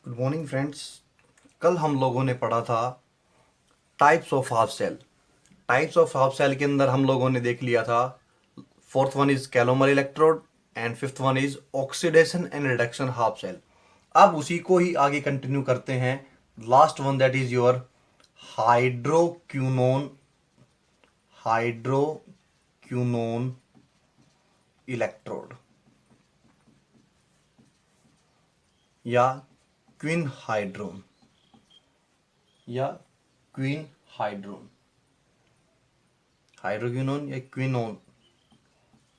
Good morning friends. कल हम लोगों ने पढ़ा था types of half cell. Types of half cell के अंदर हम लोगों ने देख लिया था fourth one is calomel electrode and fifth one is oxidation and reduction half cell. अब उसी को ही आगे कंटिन्यू करते हैं। Last one that is your hydroquinone hydroquinone electrode या क्विन हाइड्रोन या क्वीन हाइड्रोन हाइड्रोक्विनोन या क्विनोन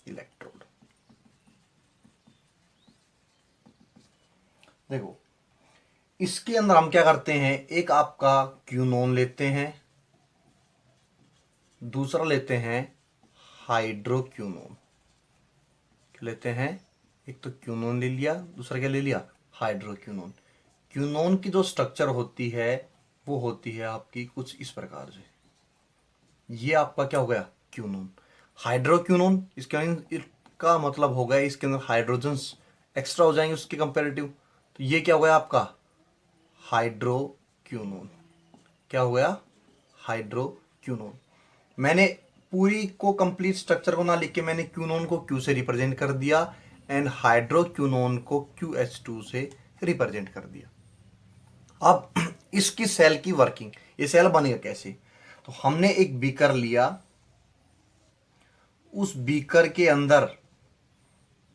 इलेक्ट्रोड। देखो, इसके अंदर हम क्या करते हैं, एक आपका क्यूनोन लेते हैं, दूसरा लेते हैं हाइड्रोक्यूनोन। क्या लेते हैं? एक तो क्यूनोन ले लिया, दूसरा क्या ले लिया? हाइड्रोक्यूनोन। क्यूनोन की जो स्ट्रक्चर होती है वो होती है आपकी कुछ इस प्रकार से। ये आपका क्या हो गया? क्यूनोन। हाइड्रोक्यूनोन इसका मतलब हो गया इसके अंदर हाइड्रोजन्स एक्स्ट्रा हो जाएंगे उसके कंपेरेटिव। तो ये क्या हो गया आपका? हाइड्रोक्यूनोन। क्या हो गया? हाइड्रोक्यूनोन। मैंने पूरी को कंप्लीट स्ट्रक्चर को ना लिख के मैंने क्यूनोन को क्यू से रिप्रेजेंट कर दिया एंड हाइड्रोक्यूनोन को QH2 से रिप्रेजेंट कर दिया। अब इसकी सेल की वर्किंग, ये सेल बनेगा कैसे? तो हमने एक बीकर लिया, उस बीकर के अंदर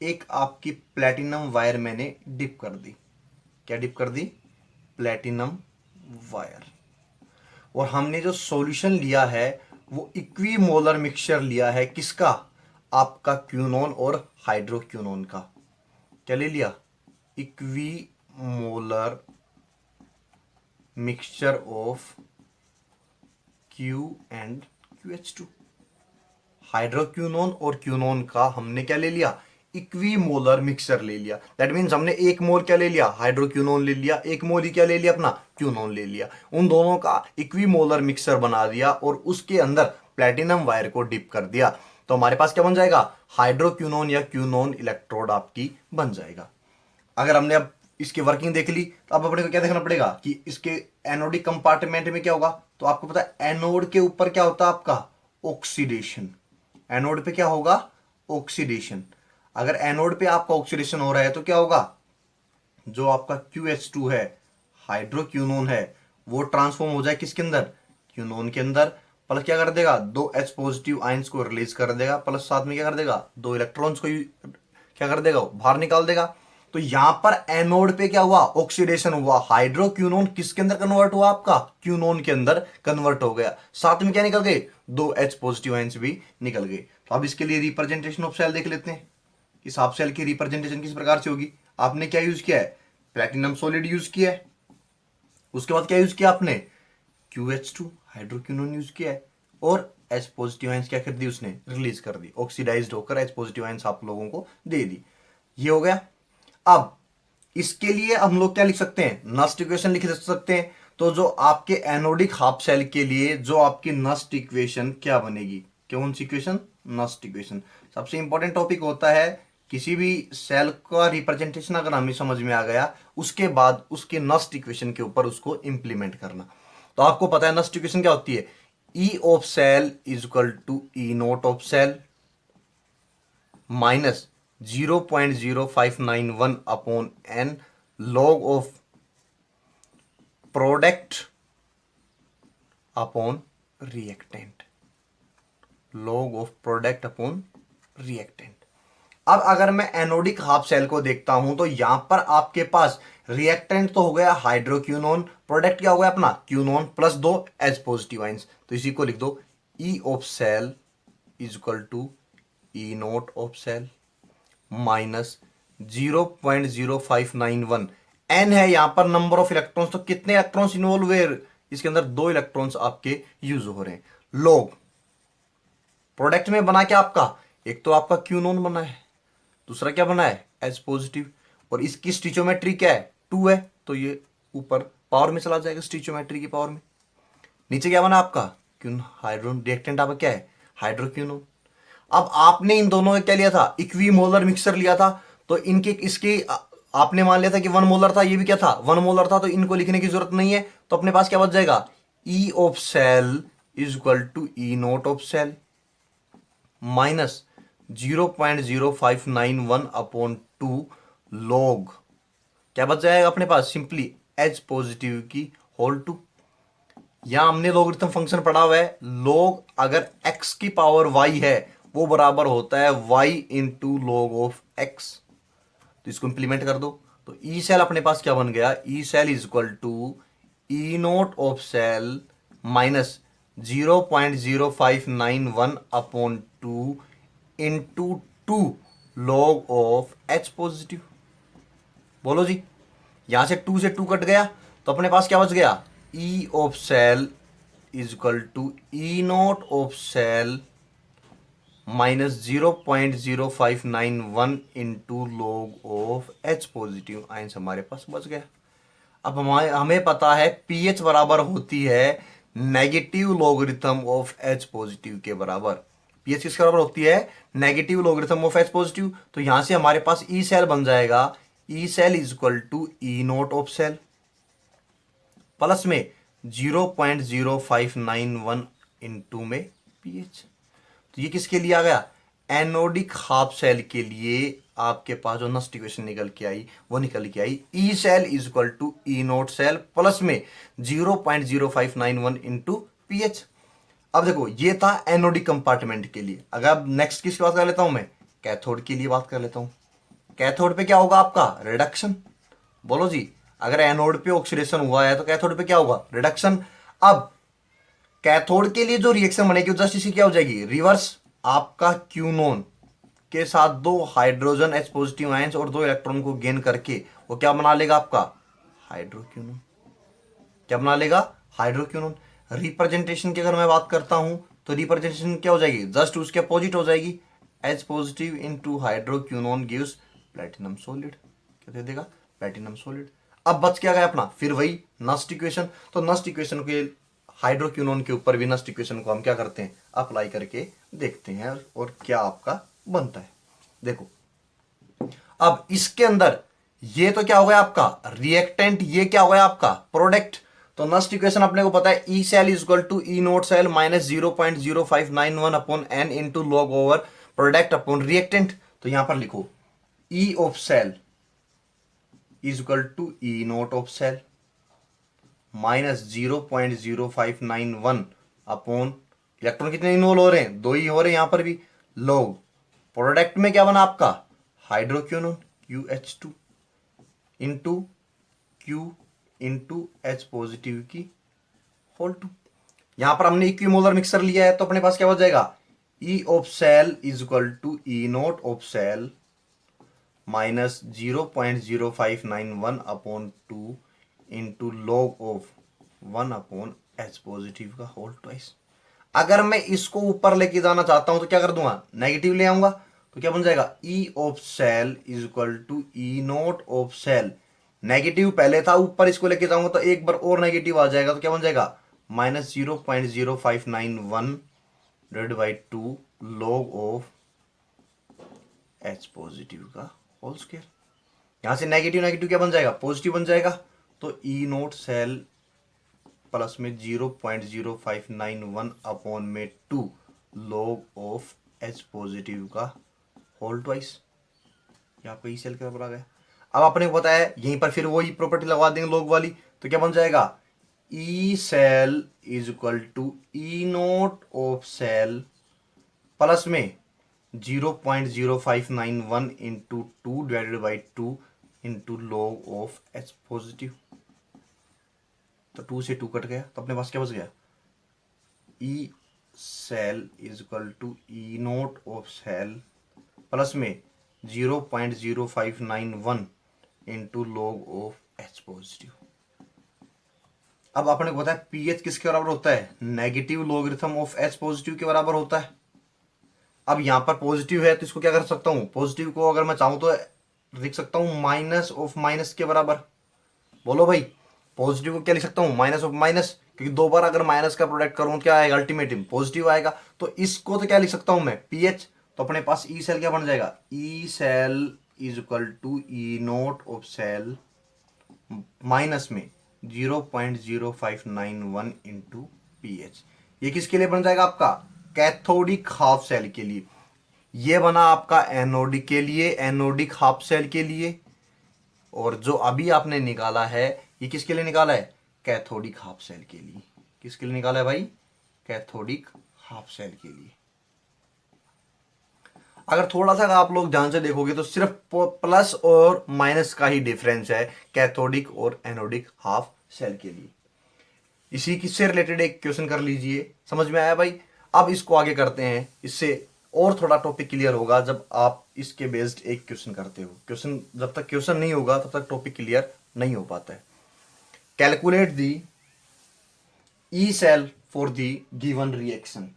एक आपकी प्लेटिनम वायर मैंने डिप कर दी। क्या डिप कर दी? Platinum wire. और हमने जो सॉल्यूशन लिया है वो इक्विमोलर मिक्सचर लिया है। किसका? आपका क्यूनोन और हाइड्रोक्यूनोन का। क्या ले लिया? Equimolar mixture of Q and QH2। Hydroquinone और क्यूनोन का हमने क्या ले लिया? इक्विमोलर मिक्सचर ले लिया। दैट मीन्स हमने एक मोल क्या ले लिया? हाइड्रोक्यूनोन ले लिया, एक मोल ही क्या ले लिया? अपना क्यूनोन ले लिया। उन दोनों का इक्विमोलर मिक्सचर बना दिया और उसके अंदर प्लेटिनम वायर को डिप कर दिया। तो हमारे पास क्या बन जाएगा? हाइड्रोक्यूनोन या क्यूनोन इलेक्ट्रोड आपकी बन जाएगा। अगर हमने अब इसकी वर्किंग देख ली तो अब अपने को क्या देखना पड़ेगा कि इसके एनोडिक कंपार्टमेंट में क्या होगा। तो आपको पता है एनोड के ऊपर क्या होता है आपका? ऑक्सीडेशन। एनोड पे क्या होगा? ऑक्सीडेशन। अगर एनोड पे आपका ऑक्सीडेशन हो रहा है तो क्या होगा? जो आपका QH2 है, हाइड्रोक्यूनोन है, वो ट्रांसफॉर्म हो जाए किसके अंदर? क्यूनोन के अंदर। प्लस क्या कर देगा? दो H पॉजिटिव आयंस को रिलीज कर देगा, प्लस साथ में क्या कर देगा? दो इलेक्ट्रॉन्स को क्या कर देगा? बाहर निकाल देगा। तो यहां पर एनोड पे क्या हुआ? ऑक्सीडेशन हुआ। हाइड्रोक्यूनोन किसके अंदर कन्वर्ट हुआ? आपका क्यूनोन के अंदर कन्वर्ट हो गया। साथ में क्या निकल गए? दो H पॉजिटिव आयंस भी निकल गए। तो अब इसके लिए रिप्रेजेंटेशन ऑफ सेल देख लेते हैं। इस हाफ सेल की रिप्रेजेंटेशन किस प्रकार से होगी? आपने क्या यूज किया है? प्लैटिनम सॉलिड यूज किया है। उसके बाद क्या यूज किया आपने? QH2 हाइड्रोक्यूनोन यूज किया है और H पॉजिटिव आयंस क्या कर दी? उसने रिलीज कर दी, ऑक्सीडाइज्ड होकर H पॉजिटिव आयंस आप लोगों को दे दी। ये हो गया। अब इसके लिए हम लोग क्या लिख सकते हैं? नस्ट इक्वेशन लिख सकते हैं। तो जो आपके एनोडिक हाफ सेल के लिए जो आपकी नस्ट इक्वेशन क्या बनेगी? कौन सी इक्वेशन? Nernst equation. सबसे इंपॉर्टेंट टॉपिक होता है किसी भी सेल का रिप्रेजेंटेशन अगर हमें समझ में आ गया उसके बाद उसके नस्ट इक्वेशन के ऊपर उसको इंप्लीमेंट करना। तो आपको पता है नस्ट इक्वेशन क्या होती है? E of cell is equal to E naught of cell minus 0.0591 upon n log of product upon reactant. log of product upon reactant. अब अगर मैं एनोडिक हाफ सेल को देखता हूं तो यहां पर आपके पास रिएक्टेंट तो हो गया हाइड्रोक्यूनोन, प्रोडक्ट क्या हो गया अपना? क्यूनोन प्लस दो H पॉजिटिव आइंस। तो इसी को लिख दो E of cell is equal to E naught of cell minus 0.0591। N है यहां पर नंबर ऑफ इलेक्ट्रॉन्स। तो कितने इलेक्ट्रॉन्स इन्वॉल्व हुए? इसके अंदर दो इलेक्ट्रॉन्स आपके यूज हो रहे हैं। लोग प्रोडक्ट में बना क्या आपका? एक तो आपका क्यूनोन बना है, दूसरा क्या बना है? H positive. और इसकी स्टिचोमेट्री क्या है? 2 है। तो ये ऊपर पावर में चला जाएगा, स्टिचोमेट्री की पावर में। नीचे क्या बना आपका? क्यून हाइड्रोन। रिएक्टेंट आपका क्या है? हाइड्रोक्यूनोन। अब आपने इन दोनों का क्या लिया था? इक्विमोलर मिक्सचर लिया था। तो इनके इसके आपने मान लिया था कि 1 मोलर था, ये भी क्या था 1 मोलर था, तो इनको लिखने की जरूरत नहीं है। तो अपने पास क्या बच जाएगा, E of cell is equal to E note of cell minus 0.0591 upon 2 log, क्या बच जाएगा अपने पास, सिंपली एच पॉजिटिव की होल टू। यहां हमने लोगरिथम फंक्शन पढ़ा हुआ है, लॉग अगर x की पावर y है वो बराबर होता है y into log of x। तो इसको इंप्लीमेंट कर दो, तो ई सेल अपने पास क्या बन गया, E cell is equal to E note of cell minus 0.0591 upon 2 into 2 log of H positive. बोलो जी, यहां से 2 से 2 कट गया, तो अपने पास क्या बच गया, E of cell is equal to E note of cell minus 0.0591 into log of H positive. Answer हमारे पास बच गया। अब हमें पता है पीएच बराबर होती है negative logarithm of H positive के बराबर। पीएच किसके बराबर होती है, negative logarithm of H positive. तो यहां से हमारे पास ई सेल बन जाएगा, E cell is equal to E note of cell plus में 0.0591 इंटू में पीएच। तो ये किसके लिए आ गया, एनोडिक हाफ सेल के लिए आपके पास जो नस्ट इक्वेशन निकल के आई वो निकल के आई, E cell is equal to E note cell plus में 0.0591 इंटू पीएच। अब देखो ये था एनोडिक कंपार्टमेंट के लिए। अगर अब नेक्स्ट किसकी बात कर लेता हूं मैं, कैथोड के लिए बात कर लेता हूं। कैथोड पे क्या होगा आपका, रिडक्शन। बोलो जी, अगर एनोड पे ऑक्सीडेशन हुआ है तो कैथोड पे क्या होगा, रिडक्शन। अब कैथोड के लिए जो रिएक्शन बनेगी जस्ट इसी क्या हो जाएगी, रिवर्स। आपका क्यूनोन के साथ 2 हाइड्रोजन एच पॉजिटिव आयंस और 2 इलेक्ट्रॉन को गेन करके वो क्या बना लेगा आपका, हाइड्रोक्यूनोन। क्या बना लेगा, हाइड्रोक्यूनोन। रिप्रेजेंटेशन की अगर मैं बात करता हूं तो रिप्रेजेंटेशन क्या हो जाएगी, जस्ट उसके अपोजिट हो जाएगी। H positive into hydroquinone gives platinum solid. क्या दे देगा, प्लेटिनम सॉलिड। अब बच क्या गया अपना, फिर वही नस्ट इक्वेशन। तो नस्ट इक्वेशन के हाइड्रोक्यूनोन के ऊपर भी नस्ट इक्वेशन को हम क्या करते हैं, अप्लाई करके देखते हैं और क्या आपका बनता है। देखो अब इसके अंदर ये तो क्या हो गया आपका रिएक्टेंट, ये क्या हो गया आपका प्रोडक्ट। तो नस्ट इक्वेशन अपने को पता है, E cell is equal to E note cell minus 0.0591 upon n into log over product upon reactant. तो यहां पर लिखो E of cell is equal to E note of cell minus 0.0591 upon, electron कितने involve हो रहे हैं, 2 ही हो रहे हैं यहां पर भी, लॉग प्रोडक्ट में क्या बना आपका hydroquinone QH2 into Q into H positive की होल टू। यहां पर हमने इक्विमोलर मिक्सर लिया है तो अपने पास क्या हो जाएगा, E of cell is equal to E note of cell minus 0.0591 upon 2 into log of 1 upon H positive का होल ट्वाइस। अगर मैं इसको ऊपर लेके जाना चाहता हूं तो क्या कर दूंगा, नेगेटिव ले आऊंगा। तो क्या बन जाएगा, E of cell is equal to E note of cell, negative पहले था, ऊपर इसको लेके जाऊंगा तो एक बार और नेगेटिव आ जाएगा। तो क्या बन जाएगा, minus 0.0591 divided by 2 log of H positive का होल स्क्वायर। यहां से नेगेटिव नेगेटिव क्या बन जाएगा, पॉजिटिव बन जाएगा। तो ई नोट सेल प्लस में 0.0591 अपॉन में 2 लॉग ऑफ एच पॉजिटिव का होल ट्वाइस। यहाँ पे ई सेल के बराबर आ गया। अब आपने को बताया यहीं पर फिर वही प्रॉपर्टी लगा देंगे लॉग वाली। तो क्या बन जाएगा, E cell is equal to E note of cell plus में 0.0591 into 2 divided by 2 into log of H positive. तो 2 से 2 कट गया, तो अपने पास क्या बच गया, E cell is equal to E note of cell plus में 0.0591 into log of H positive. अब अपने को पता है पीएच किसके बराबर होता है, negative logarithm of H positive के बराबर होता है। अब यहां पर पॉजिटिव है तो इसको क्या कर सकता हूं, पॉजिटिव को अगर मैं चाहूं तो लिख सकता हूं माइनस ऑफ माइनस के बराबर। बोलो भाई, पॉजिटिव को क्या लिख सकता हूं, माइनस ऑफ माइनस, क्योंकि 2 बार अगर माइनस का प्रोडक्ट करूं तो क्या आएगा, अल्टीमेट पॉजिटिव आएगा। तो इसको तो क्या लिख सकता हूं मैं, पीएच। तो अपने पास ई सेल क्या बन जाएगा, E cell is equal to E note of cell minus में 0.0591 इंटू पी एच। ये किसके लिए बन जाएगा आपका? कैथोडिक हाफ सेल के लिए। ये बना आपका एनोडिक के लिए, एनोडिक हाफ सेल के लिए। और जो अभी आपने निकाला है ये किसके लिए निकाला है? कैथोडिक हाफ सेल के लिए। किसके लिए निकाला है भाई? कैथोडिक हाफ सेल के लिए। अगर थोड़ा सा आप लोग ध्यान से देखोगे तो सिर्फ प्लस और माइनस का ही डिफरेंस है कैथोडिक और एनोडिक हाफ सेल के लिए। इसी किससे रिलेटेड एक क्वेश्चन कर लीजिए। समझ में आया भाई? अब इसको आगे करते हैं, इससे और थोड़ा टॉपिक क्लियर होगा जब आप इसके बेस्ड एक क्वेश्चन करते हो। क्वेश्चन जब तक क्वेश्चन नहीं होगा तब तक टॉपिक क्लियर नहीं हो पाता है। Calculate the E cell for the given reaction.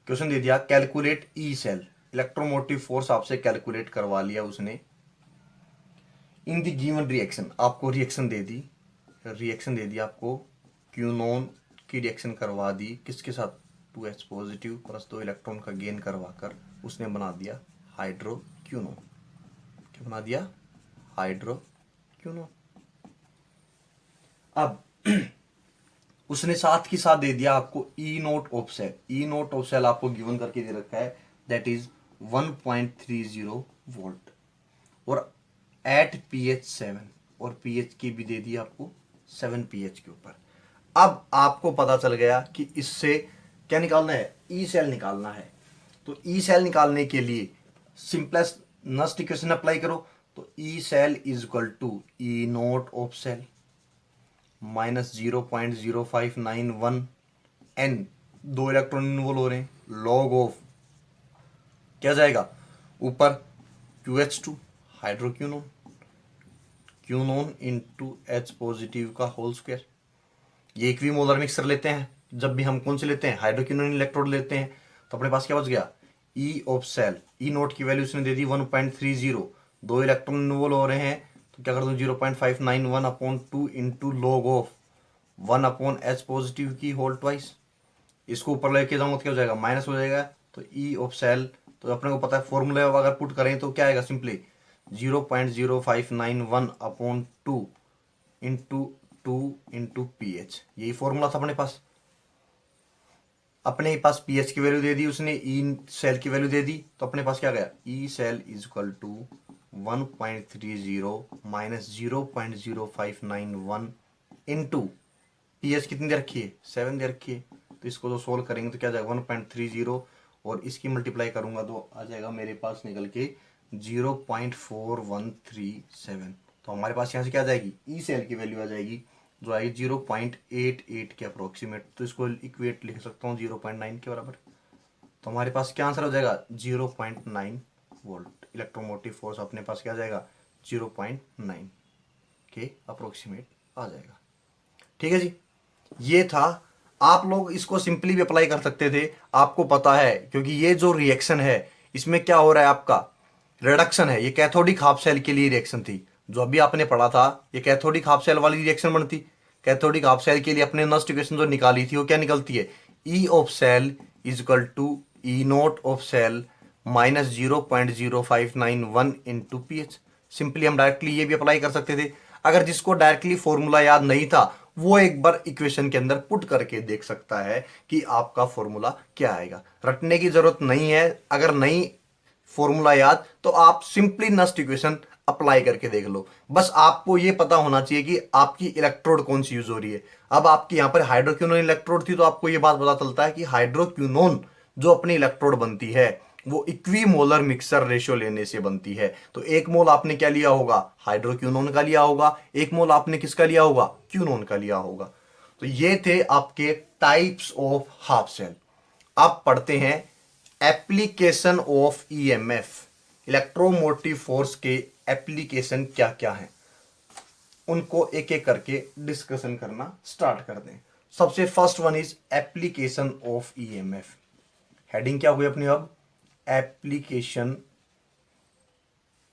Question दे दिया calculate E cell, electromotive force आपसे कैलकुलेट करवा लिया उसने। इन दी गिवन रिएक्शन, आपको रिएक्शन दे दी, रिएक्शन दे दी आपको, क्यूनोन की रिएक्शन करवा दी किसके साथ? 2H पॉजिटिव प्लस 2 इलेक्ट्रॉन का गेन करवाकर उसने बना दिया हाइड्रोक्यूनोन। क्या बना दिया? हाइड्रोक्यूनोन। अब उसने साथ ही साथ दे दिया आपको E note of cell. E note of cell आपको गिवन करके दे रखा है, दैट इज 1.30 वोल्ट और एट pH 7, और pH की भी दे दी आपको 7 pH के ऊपर। अब आपको पता चल गया कि इससे क्या निकालना है? ई सेल निकालना है। तो ई सेल निकालने के लिए सिंपलेस्ट नस्ट इक्वेशन अप्लाई करो। तो E cell is equal to E note of cell minus 0.0591 n, 2 electron involve हो रहे हैं, लॉग ऑफ क्या जाएगा ऊपर QH2 hydroquinone, quinone into H positive का होल स्क्वायर। ये इक्विमोलर मिक्सर लेते हैं जब भी हम कौन से लेते हैं? हाइड्रोक्यूनोन इलेक्ट्रोड लेते हैं। तो अपने पास क्या बच गया? E of cell, E naught की वैल्यू उसने दे दी 1.30, 2 इलेक्ट्रॉन इन्वॉल्व हो रहे हैं तो क्या कर दूं 0.591 upon 2 into log of 1 upon H positive की होल ट्वाइस। इसको ऊपर लेके जाऊंगा तो क्या हो जाएगा? माइनस हो जाएगा। तो ई ऑफ सेल, तो अपने को पता है फॉर्मूला अगर पुट करें तो क्या आएगा? Simply 0.0591 upon 2 into 2 into pH. यही फॉर्मूला था अपने पास। अपने ही पास पीएच की वैल्यू दे दी उसने, ई सेल की वैल्यू दे दी, तो अपने पास क्या गया? E cell is equal to 1.30 minus 0.0591 into pH कितनी दे रखी है? 7 दे रखी है। तो इसको जो सोल्व करेंगे तो क्या जाएगा? 1.30 और इसकी मल्टीप्लाई करूंगा तो आ जाएगा मेरे पास निकल के 0.4137। तो हमारे पास यहाँ से क्या आ जाएगी? ई सेल की वैल्यू आ जाएगी जो आएगी 0.88 के अप्रोक्सीमेट। तो इसको इक्वेट लिख सकता हूँ 0.9 के बराबर। तो हमारे पास क्या आंसर हो जाएगा? 0.9 वोल्ट। इलेक्ट्रोमोटिव फोर्स अपने पास क्या आ जाएगा? 0.9 के अप्रोक्सीमेट आ जाएगा। ठीक है जी, ये था। आप लोग इसको सिंपली भी अप्लाई कर सकते थे, आपको पता है, क्योंकि ये जो रिएक्शन है इसमें क्या हो रहा है? आपका रिडक्शन है। ये कैथोडिक हाफ सेल के लिए रिएक्शन थी जो अभी आपने पढ़ा था। ये कैथोडिक हाफ सेल वाली रिएक्शन बनती। कैथोडिक हाफ सेल के लिए अपने नस्ट इक्वेशन जो निकाली थी वो क्या निकलती है? E of cell is equal to E note of cell minus 0.0591 into pH. Simply हम डायरेक्टली ये भी अप्लाई कर सकते थे। अगर जिसको डायरेक्टली फॉर्मूला याद नहीं था वो एक बार इक्वेशन के अंदर पुट करके देख सकता है कि आपका फॉर्मूला क्या आएगा। रटने की जरूरत नहीं है। अगर नहीं फॉर्मूला याद तो आप सिंपली नस्ट इक्वेशन अप्लाई करके देख लो। बस आपको ये पता होना चाहिए कि आपकी इलेक्ट्रोड कौन सी यूज हो रही है। अब आपकी यहां पर हाइड्रोक्यूनोन इलेक्ट्रोड थी तो आपको ये बात पता चलता है कि हाइड्रोक्यूनोन जो अपनी इलेक्ट्रोड बनती है वो इक्विमोलर मिक्सर रेशियो लेने से बनती है। तो 1 मोल आपने क्या लिया होगा? हाइड्रोक्यूनोन का लिया होगा। 1 मोल आपने किसका लिया होगा? क्यूनोन का लिया होगा। तो ये थे आपके टाइप्स ऑफ हाफ सेल। अब पढ़ते हैं application of EMF, electromotive force के एप्लीकेशन क्या क्या हैं उनको एक एक करके डिस्कशन करना स्टार्ट कर दें। सबसे first one is application of EMF. Heading क्या हुई अपनी? अब application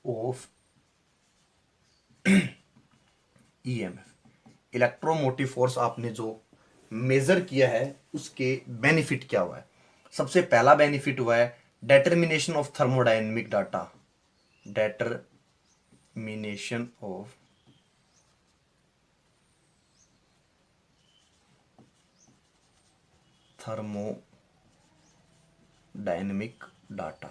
of EMF, electromotive force आपने जो मेजर किया है उसके बेनिफिट क्या हुआ है। सबसे पहला बेनिफिट हुआ है determination of thermodynamic data. determination of thermodynamic data।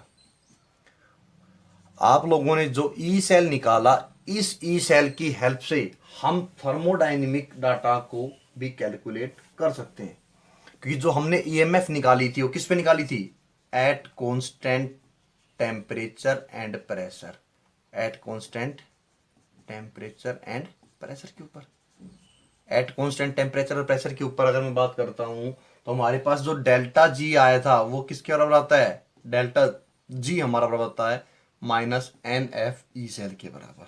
आप लोगों ने जो ई सेल निकाला, इस ई सेल की हेल्प से हम थर्मोडायनेमिक डाटा को भी कैलकुलेट कर सकते हैं। क्योंकि जो हमने ईएमएफ निकाली थी वो किस पे निकाली थी? At constant temperature and pressure. At constant temperature and pressure के ऊपर, एट कांस्टेंट टेम्परेचर और प्रेशर के ऊपर अगर मैं बात करता हूं तो हमारे पास जो डेल्टा जी आया था वो किसके बराबर आता है? डेल्टा जी हमारा बराबर आता है minus n F E cell के बराबर।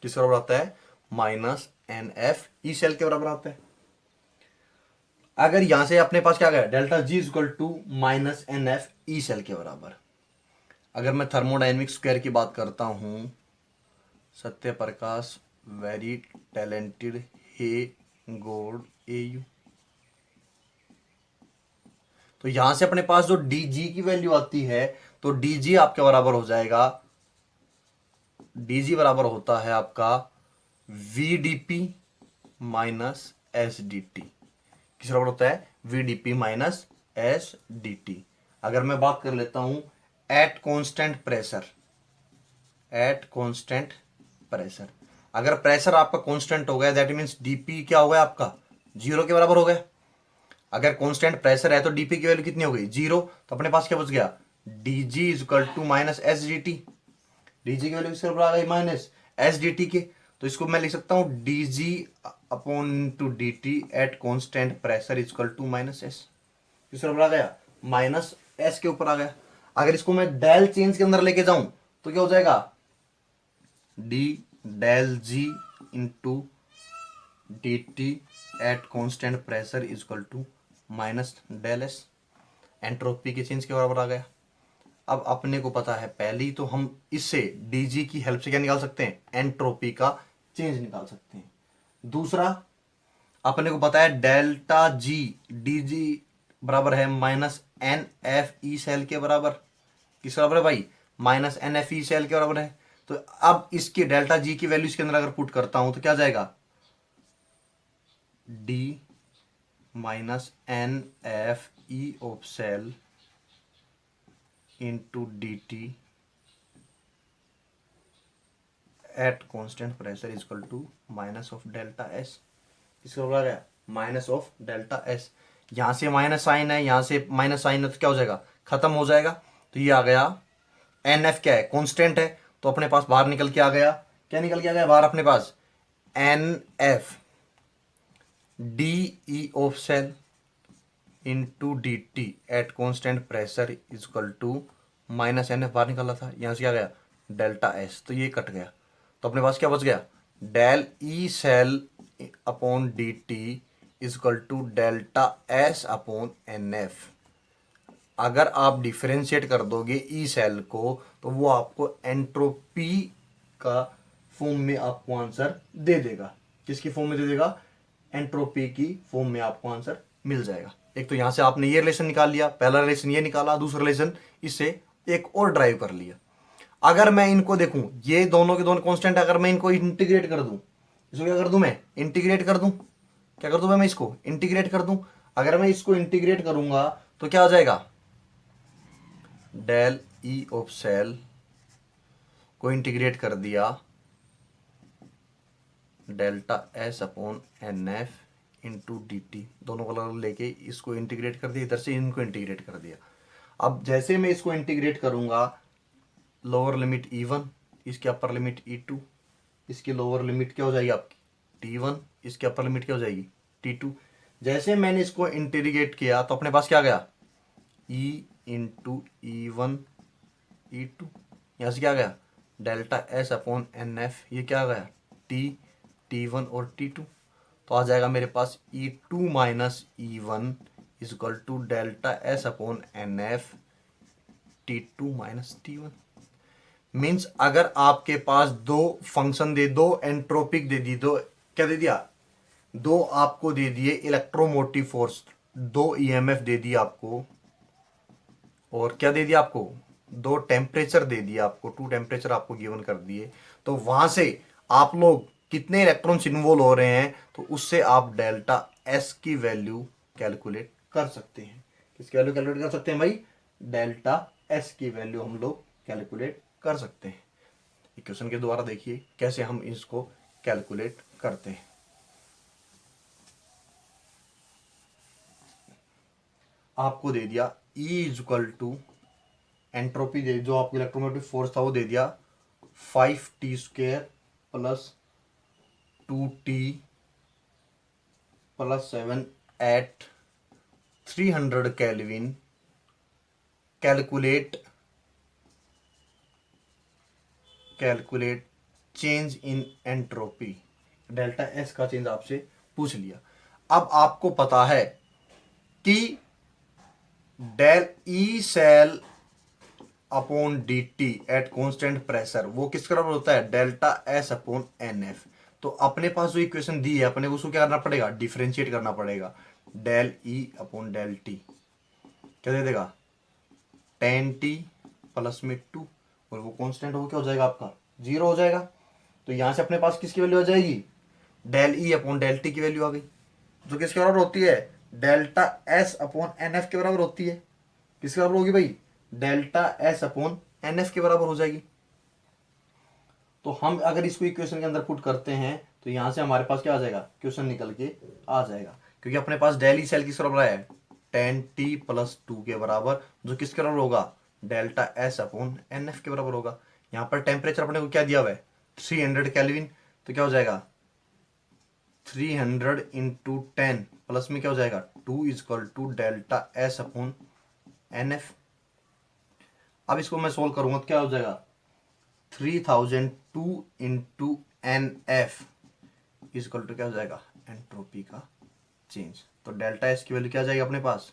किसके बराबर आता है? Minus n F E cell के बराबर आता है। अगर यहां से अपने पास क्या गया? Delta G equal to minus n F E cell के बराबर। अगर मैं थर्मोडायनेमिक स्क्वायर की बात करता हूं, सत्य प्रकाश वेरी टैलेंटेड हे गोड ए यू, तो यहां से अपने पास जो डी जी की वैल्यू आती है तो डी जी आपके बराबर हो जाएगा, डी जी बराबर होता है आपका V D P minus S D T. किस बराबर होता है? V D P minus S D T. अगर मैं बात कर लेता हूं at constant pressure, at constant pressure, अगर प्रेशर आपका कांस्टेंट हो गया दैट मीन्स डीपी क्या हो गया आपका? जीरो के बराबर हो गया। अगर कांस्टेंट प्रेशर है तो डीपी की वैल्यू कितनी हो गई? जीरो। तो अपने पास क्या बच गया? D G is equal to minus S D T. D G की वैल्यू किसके बराबर आ गई? माइनस एस डी टी के। तो इसको मैं लिख सकता हूं D G upon to D T at constant pressure is equal to minus S. किसके बराबर आ गया? माइनस एस के ऊपर आ गया। अगर इसको मैं डेल चेंज के अंदर लेके जाऊं तो क्या हो जाएगा? D del G into D T at constant pressure is equal to minus del S. Entropy के चेंज के बराबर आ गया। अब अपने को पता है पहली, तो हम इससे डीजी की हेल्प से क्या निकाल सकते हैं? एंट्रोपी का चेंज निकाल सकते हैं। दूसरा, अपने को पता है डेल्टा जी डीजी बराबर है minus n F E cell के बराबर। किस बराबर है भाई? Minus n F E cell के बराबर है। तो अब इसकी डेल्टा जी की वैल्यू इसके अंदर अगर पुट करता हूं तो क्या जाएगा? D minus n F E of cell into D T at constant pressure is equal to minus of delta S. किसका बोला गया? Minus of delta S. यहां से माइनस साइन है, यहां से माइनस साइन है, तो क्या हो जाएगा? खत्म हो जाएगा। तो ये आ गया एन एफ क्या है? कॉन्स्टेंट है। तो अपने पास बाहर निकल के आ गया, क्या निकल के आ गया बाहर अपने पास? N F d E of cell into D T at constant pressure is equal to minus n F बाहर निकाला था, यहां से क्या गया? Delta S. तो ये कट गया। तो अपने पास क्या बच गया? Del E cell upon D T is equal to delta S upon n F. अगर आप डिफरेंशिएट कर दोगे ई सेल को तो वो आपको एंट्रोपी का फॉर्म में आपको आंसर दे देगा। किसकी फॉर्म में दे देगा? एंट्रोपी की फॉर्म में आपको आंसर मिल जाएगा। एक तो यहां से आपने ये रिलेशन निकाल लिया, पहला रिलेशन ये निकाला, दूसरा रिलेशन इससे एक और ड्राइव कर लिया। अगर मैं इनको देखूं, ये दोनों के दोनों कांस्टेंट, अगर मैं इनको इंटीग्रेट कर दूं, इसको क्या कर दूं? मैं इंटीग्रेट कर दूं। क्या कर दूं? मैं इसको इंटीग्रेट कर दूं। अगर मैं इसको इंटीग्रेट करूंगा तो क्या आ जाएगा? डेल ई ऑफ सेल को इंटीग्रेट कर दिया delta S upon n F into D T, दोनों को अलग लेके इसको इंटीग्रेट कर दिया, इधर से इनको इंटीग्रेट कर दिया। अब जैसे मैं इसको इंटीग्रेट करूंगा, लोअर लिमिट E1, इसकी अपर लिमिट E2, इसकी लोअर लिमिट क्या हो जाएगी आपकी? T1, इसकी अपर लिमिट क्या हो जाएगी? T2। जैसे मैंने इसको इंटीग्रेट किया तो अपने पास क्या गया? E इंटू E1 E2, यहाँ से क्या गया? Delta S upon n F, ये क्या आ गया? T1 और T2। तो आ जाएगा मेरे पास E2 minus E1 is equal to delta S upon n F T2 minus T1। Means अगर आपके पास दो फंक्शन दे दो, एंट्रोपिक दे दी, दो क्या दे दिया? दो आपको दे दिए इलेक्ट्रोमोटिव फोर्स, दो ईएमएफ दे दिया आपको, और क्या दे दिया आपको? दो टेम्परेचर दे दिया आपको, 2 टेम्परेचर आपको गिवन कर दिए, तो वहां से आप लोग कितने इलेक्ट्रॉन्स इन्वॉल्व हो रहे हैं, तो उससे आप डेल्टा एस की वैल्यू कैलकुलेट कर सकते हैं। किसकी वैल्यू कैलकुलेट कर सकते हैं भाई? डेल्टा एस की वैल्यू हम लोग कैलकुलेट कर सकते हैं। इक्वेशन के द्वारा देखिए कैसे हम इसको कैलकुलेट करते हैं। आपको दे दिया E इजक्वल टू एंट्रोपी दे, जो आपको इलेक्ट्रोमोटिव फोर्स था वो दे दिया 5t² plus 2t plus 7 at 300 kelvin. Calculate change in entropy. Delta S का चेंज आपसे पूछ लिया। अब आपको पता है कि del E cell upon D T at constant pressure वो किसके बराबर होता है? Delta S upon n F. तो अपने पास जो इक्वेशन दी है अपने उसको क्या करना पड़ेगा? डिफरेंशिएट करना पड़ेगा। Del E upon del T क्या दे देगा? 10t प्लस में 2, और वो कांस्टेंट हो क्या हो जाएगा? आपका 0 हो जाएगा। तो यहां से अपने पास किसकी वैल्यू आ जाएगी? Del E upon del T की वैल्यू आ गई, जो किसके बराबर होती है? Delta S upon n F के बराबर होती है। किसके बराबर होगी भाई? Delta S upon n F के बराबर हो जाएगी। तो हम अगर इसको इक्वेशन के अंदर पुट करते हैं तो यहां से हमारे पास क्या आ जाएगा? क्वेश्चन निकल के आ जाएगा, क्योंकि अपने पास डेल ई सेल किस बराबर है? 10t प्लस 2 के बराबर, जो किसके बराबर होगा? Delta S upon n F के बराबर होगा। यहाँ पर टेम्परेचर अपने को क्या दिया हुआ है? 300 केल्विन। तो क्या हो जाएगा? 300 इंटू 10 प्लस में क्या हो जाएगा? 2 is equal to delta S upon n F. अब इसको मैं सोल्व करूंगा तो क्या हो जाएगा? 3002 into n F is equal to क्या हो जाएगा? एंट्रोपी का चेंज। तो डेल्टा एस की वैल्यू क्या आ जाएगी अपने पास?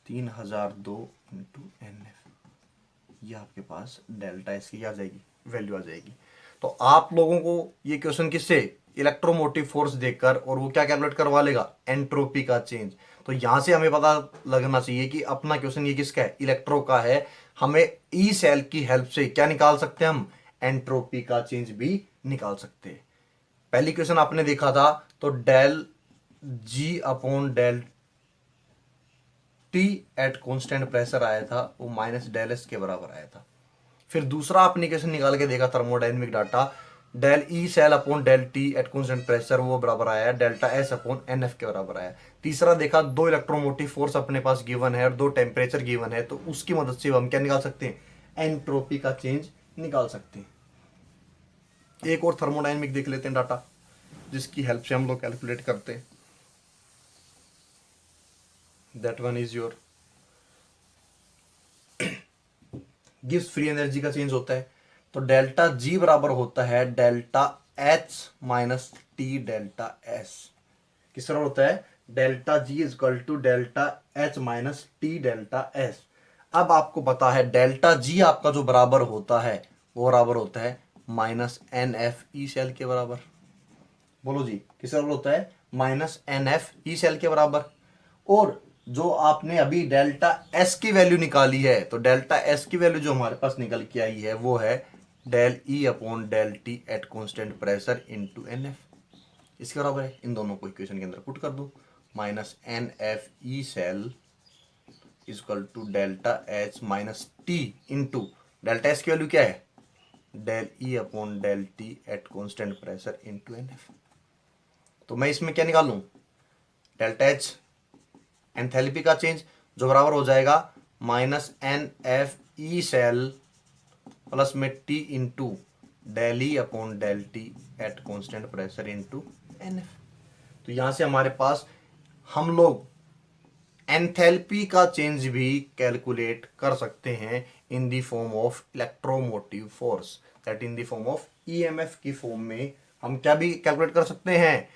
3002 इंटू एन एफ। ये आपके पास डेल्टा एस की आ जाएगी, वैल्यू आ जाएगी। तो आप लोगों को ये क्वेश्चन किससे? इलेक्ट्रोमोटिव फोर्स देखकर, और वो क्या कैलकुलेट करवा लेगा? एंट्रोपी का चेंज। तो यहां से हमें पता लगना चाहिए कि अपना क्वेश्चन ये किसका है? इलेक्ट्रो का है। हमें ई सेल की हेल्प से क्या निकाल सकते हैं हम? एंट्रोपी का चेंज भी निकाल सकते हैं। पहली क्वेश्चन आपने देखा था तो del G upon del T at constant pressure आया था, वो माइनस डेल एस के बराबर आया था। फिर दूसरा एप्लीकेशन निकाल के देखा thermodynamic data, del E cell upon del T at constant pressure वो बराबर आया delta S upon n F के बराबर आया। तीसरा देखा दो इलेक्ट्रोमोटिव फोर्स अपने पास गिवन है और दो टेम्परेचर गिवन है, तो उसकी मदद से हम क्या निकाल सकते हैं? एंट्रोपी का चेंज निकाल सकते हैं। एक और थर्मोडाइनमिक देख लेते हैं डाटा, जिसकी हेल्प से हम लोग कैलकुलेट करते हैं। दैट वन इज योर गिव्स फ्री एनर्जी का चेंज होता है। तो डेल्टा जी बराबर होता है delta H minus T delta S. किस तरह होता है? Delta G is equal to delta H minus T delta S. अब आपको पता है डेल्टा जी आपका जो बराबर होता है वो बराबर होता है minus n F E cell के बराबर। बोलो जी, किस बराबर होता है? Minus n F E cell के बराबर। और जो आपने अभी डेल्टा एस की वैल्यू निकाली है, तो डेल्टा एस की वैल्यू जो हमारे पास निकल के आई है वो है del E upon del T at constant pressure into n F. इसके बराबर है, इन दोनों को इक्वेशन के अंदर पुट कर दो। Minus n F E cell equal to delta H minus T into delta S की वैल्यू क्या है? Del E upon del T at constant pressure into n F. तो मैं इसमें क्या निकालूं? डेल्टा एच एंथैल्पी का चेंज, जो बराबर हो जाएगा minus n F E cell plus में T into del E upon del T at constant pressure into n F. तो यहां से हमारे पास हम लोग एंथैल्पी का चेंज भी कैलकुलेट कर सकते हैं in the form of electromotive force, that in the form of EMF की फॉर्म में हम क्या भी कैलकुलेट कर सकते हैं?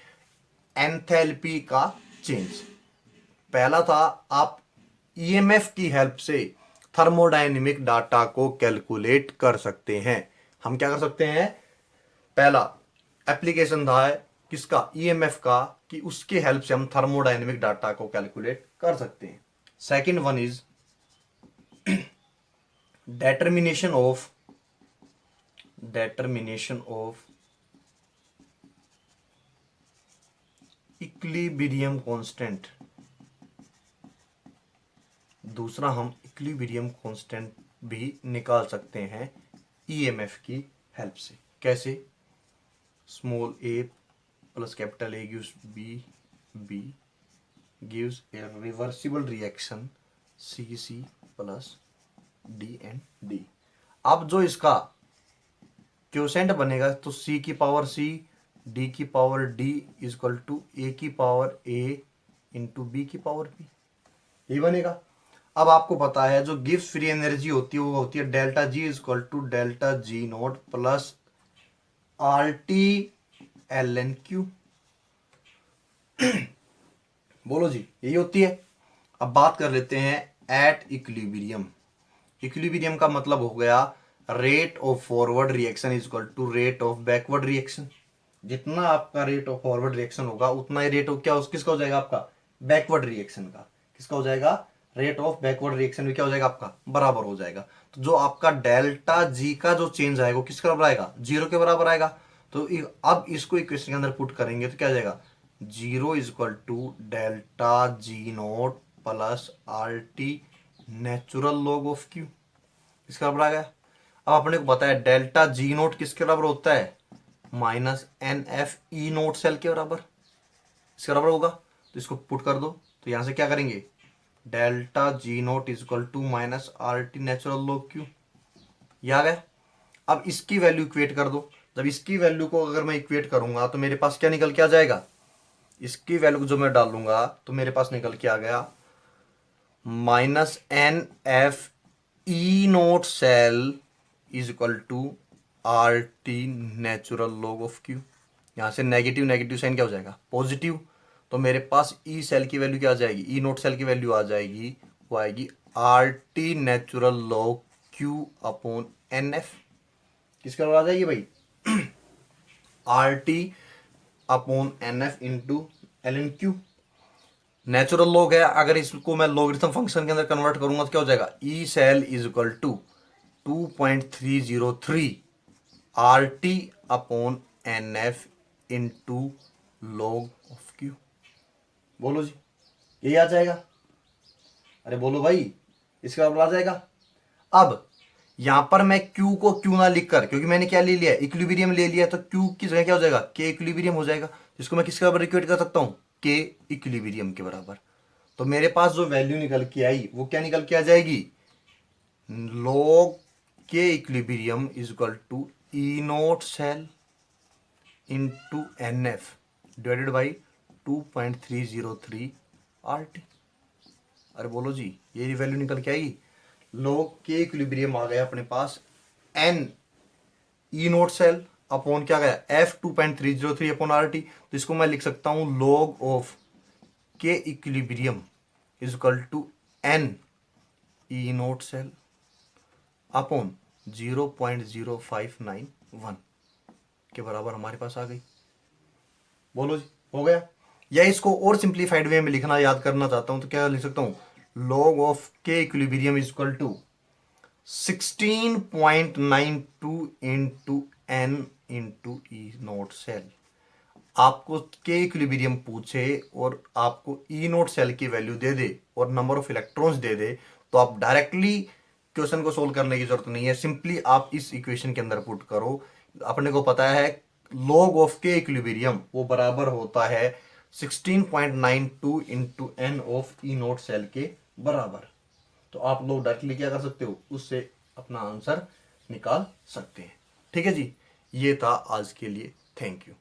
एंथैल्पी का चेंज। पहला था आप ईएमएफ की हेल्प से थर्मोडायनेमिक डाटा को कैलकुलेट कर सकते हैं। हम क्या कर सकते हैं? पहला एप्लीकेशन था किसका? ईएमएफ का, कि उसकी हेल्प से हम थर्मोडायनेमिक डाटा को कैलकुलेट कर सकते हैं। Second one is determination of equilibrium constant. दूसरा हम इक्विलिब्रियम कांस्टेंट भी निकाल सकते हैं ईएमएफ की हेल्प से। कैसे? Small a plus capital A gives b, b gives a reversible reaction c C plus d and D. अब जो इसका क्वोशेंट बनेगा तो सी की पावर सी, डी की power D is equal to A की पावर ए इंटू बी की power B, ये बनेगा। अब आपको पता है जो गिब्स फ्री एनर्जी होती है वो होती है delta G is equal to delta G naught plus R T L N Q. बोलो जी, यही होती है। अब बात कर लेते हैं एट इक्विलिब्रियम। इक्विलिब्रियम का मतलब हो गया rate of forward reaction is equal to rate of backward reaction. जितना आपका रेट ऑफ फॉरवर्ड रिएक्शन होगा उतना ही रेट ऑफ क्या किसका हो जाएगा आपका बैकवर्ड रिएक्शन का। किसका हो जाएगा? रेट ऑफ बैकवर्ड रिएक्शन भी क्या हो जाएगा आपका बराबर हो जाएगा। तो जो आपका डेल्टा जी का जो चेंज आएगा किसके बराबर आएगा? जीरो के बराबर आएगा। तो अब इसको इक्वेशन के अंदर पुट करेंगे तो क्या आ जाएगा? Zero is equal to delta G naught plus R T natural log of Q, इसका बराबर आ गया। अब अपने को पता है डेल्टा जी नोट किसके बराबर होता है? Minus n F E note cell के बराबर, इसके बराबर होगा। तो इसको पुट कर दो तो यहां से क्या करेंगे? Delta G naught is equal to minus R T natural log Q, ये आ गया। अब इसकी वैल्यू इक्वेट कर दो। जब इसकी वैल्यू को अगर मैं इक्वेट करूंगा तो मेरे पास क्या निकल के आ जाएगा? इसकी वैल्यू को जो मैं डालूंगा तो मेरे पास निकल के आ गया minus n F E note cell is equal to R T natural log of Q. यहां से नेगेटिव नेगेटिव साइन क्या हो जाएगा? पॉजिटिव। तो मेरे पास ई सेल की वैल्यू क्या आ जाएगी? ई नोट सेल की वैल्यू आ जाएगी, वो आएगी R T natural log Q upon n F. किसका आ जाएगी भाई? R T upon n F into L N Q. Natural log है, अगर इसको मैं लॉगरिथम फंक्शन के अंदर कन्वर्ट करूंगा तो क्या हो जाएगा? E cell is equal to 2.303 R T upon n F into log of Q. बोलो जी, यही आ जाएगा। अरे बोलो भाई, इसका बराबर आ जाएगा। अब यहां पर मैं Q को Q ना लिखकर, क्योंकि मैंने क्या ले लिया? इक्विलिब्रियम ले लिया, तो Q की जगह क्या हो जाएगा? K इक्विलिब्रियम हो जाएगा। जिसको मैं किसके बराबर इक्वेट कर सकता हूं? K इक्विलिब्रियम के बराबर। तो मेरे पास जो वैल्यू निकल के आई वो क्या निकल के आ जाएगी? log K equilibrium is equal to E note cell into n F divided by 2.303 R T. अरे बोलो जी, ये वैल्यू निकल के आएगी। log K इक्विलिब्रियम आ गया अपने पास n E note cell upon क्या गया? F 2.303 upon R T. तो इसको मैं लिख सकता हूं log of K equilibrium is equal to n E note cell upon 0.0591 के बराबर हमारे पास आ गई। बोलो जी, हो गया। या इसको और सिंप्लीफाइड वे में लिखना याद करना चाहता हूं तो क्या लिख सकता हूं? log of K equilibrium is equal to 16.92 into n into E note cell. आपको K इक्विलिब्रियम पूछे और आपको ई नोट सेल की वैल्यू दे दे और नंबर ऑफ इलेक्ट्रॉन्स दे दे तो आप डायरेक्टली क्वेश्चन को सोल्व करने की जरूरत नहीं है। सिंपली आप इस इक्वेशन के अंदर पुट करो। अपने को पता है log ऑफ K इक्विलिब्रियम वो बराबर होता है 16.92 into n of E note cell के बराबर। तो आप लोग डायरेक्टली क्या कर सकते हो? उससे अपना आंसर निकाल सकते हैं। ठीक है जी, ये था आज के लिए। Thank you.